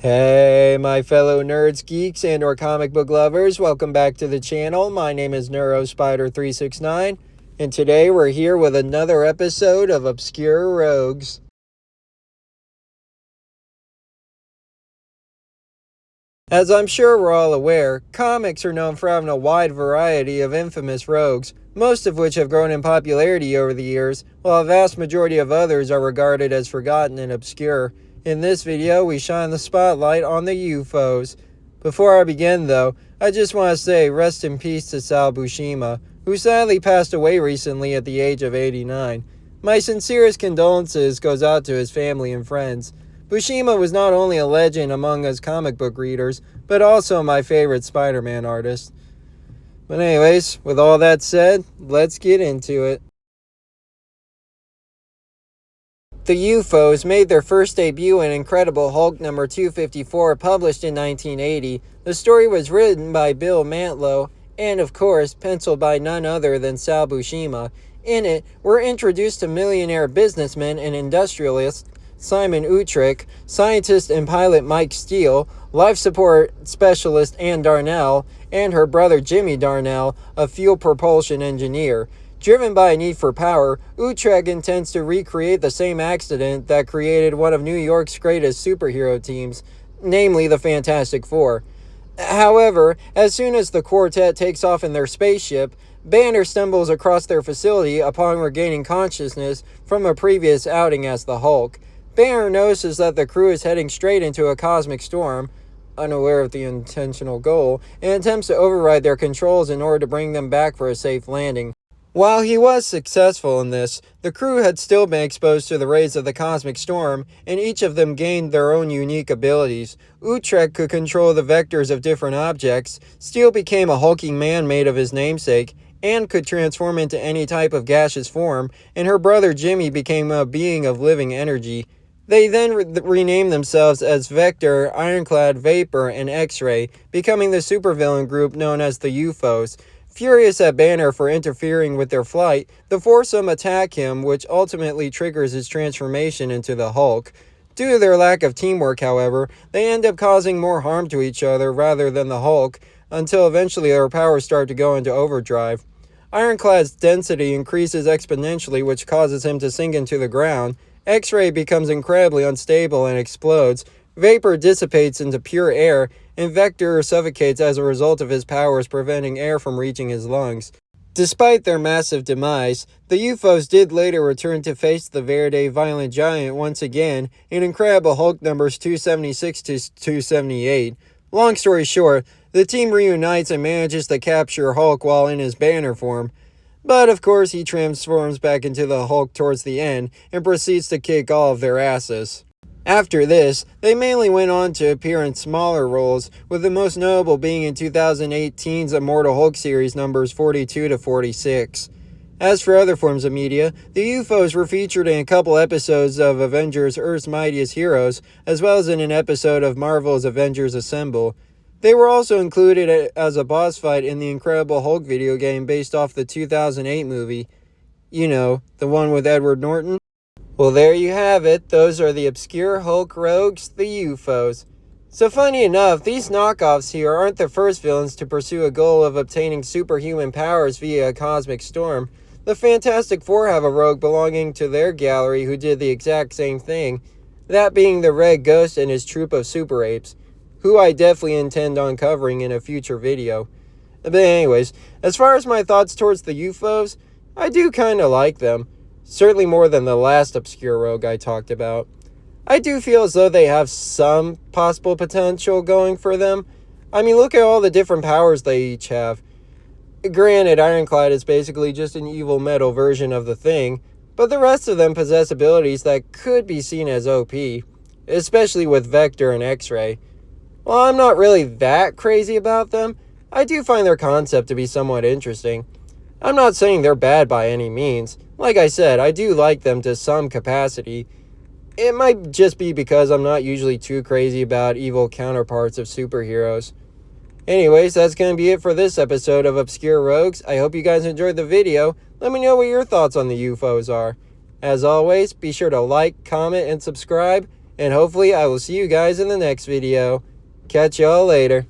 Hey, my fellow nerds, geeks, and or comic book lovers, welcome back to the channel. My name is NeuroSpider369, and today we're here with another episode of Obscure Rogues. As I'm sure we're all aware, comics are known for having a wide variety of infamous rogues, most of which have grown in popularity over the years, while a vast majority of others are regarded as forgotten and obscure. In this video, we shine the spotlight on the UFOs. Before I begin, though, I just want to say rest in peace to Sal Buscema, who sadly passed away recently at the age of 89. My sincerest condolences goes out to his family and friends. Buscema was not only a legend among us comic book readers, but also my favorite Spider-Man artist. But anyways, with all that said, let's get into it. The UFOs made their first debut in Incredible Hulk number 254, published in 1980. The story was written by Bill Mantlo, and of course, penciled by none other than Sal Buscema. In it, we're introduced to millionaire businessman and industrialist Simon Utrecht, scientist and pilot Mike Steele, life support specialist Ann Darnell, and her brother Jimmy Darnell, a fuel propulsion engineer. Driven by a need for power, Utrecht intends to recreate the same accident that created one of New York's greatest superhero teams, namely the Fantastic Four. However, as soon as the quartet takes off in their spaceship, Banner stumbles across their facility upon regaining consciousness from a previous outing as the Hulk. Banner notices that the crew is heading straight into a cosmic storm, unaware of the intentional goal, and attempts to override their controls in order to bring them back for a safe landing. While he was successful in this, the crew had still been exposed to the rays of the cosmic storm, and each of them gained their own unique abilities. Utrecht could control the vectors of different objects, Steele became a hulking man made of his namesake, and could transform into any type of gaseous form, and her brother Jimmy became a being of living energy. They then renamed themselves as Vector, Ironclad, Vapor, and X-Ray, becoming the supervillain group known as the UFOs. Furious at Banner for interfering with their flight, the foursome attack him, which ultimately triggers his transformation into the Hulk. Due to their lack of teamwork, however, they end up causing more harm to each other rather than the Hulk, until eventually their powers start to go into overdrive. Ironclad's density increases exponentially, which causes him to sink into the ground. X-Ray becomes incredibly unstable and explodes. Vapor dissipates into pure air, and Vector suffocates as a result of his powers preventing air from reaching his lungs. Despite their massive demise, the UFOs did later return to face the Verde Violent Giant once again in Incredible Hulk numbers 276 to 278. Long story short, the team reunites and manages to capture Hulk while in his Banner form. But of course he transforms back into the Hulk towards the end and proceeds to kick all of their asses. After this, they mainly went on to appear in smaller roles, with the most notable being in 2018's Immortal Hulk series numbers 42 to 46. As for other forms of media, the UFOs were featured in a couple episodes of Avengers Earth's Mightiest Heroes, as well as in an episode of Marvel's Avengers Assemble. They were also included as a boss fight in the Incredible Hulk video game based off the 2008 movie. You know, the one with Edward Norton. Well, there you have it. Those are the obscure Hulk rogues, the UFOs. So funny enough, these knockoffs here aren't the first villains to pursue a goal of obtaining superhuman powers via a cosmic storm. The Fantastic Four have a rogue belonging to their gallery who did the exact same thing, that being the Red Ghost and his troop of super apes, who I definitely intend on covering in a future video. But anyways, as far as my thoughts towards the UFOs, I do kinda like them. Certainly more than the last obscure rogue I talked about. I do feel as though they have some possible potential going for them. I mean, look at all the different powers they each have. Granted, Ironclad is basically just an evil metal version of the Thing, but the rest of them possess abilities that could be seen as OP, especially with Vector and X-Ray. While I'm not really that crazy about them, I do find their concept to be somewhat interesting. I'm not saying they're bad by any means. Like I said, I do like them to some capacity. It might just be because I'm not usually too crazy about evil counterparts of superheroes. Anyways, that's going to be it for this episode of Obscure Rogues. I hope you guys enjoyed the video. Let me know what your thoughts on the UFOs are. As always, be sure to like, comment, and subscribe. and hopefully I will see you guys in the next video. Catch y'all later.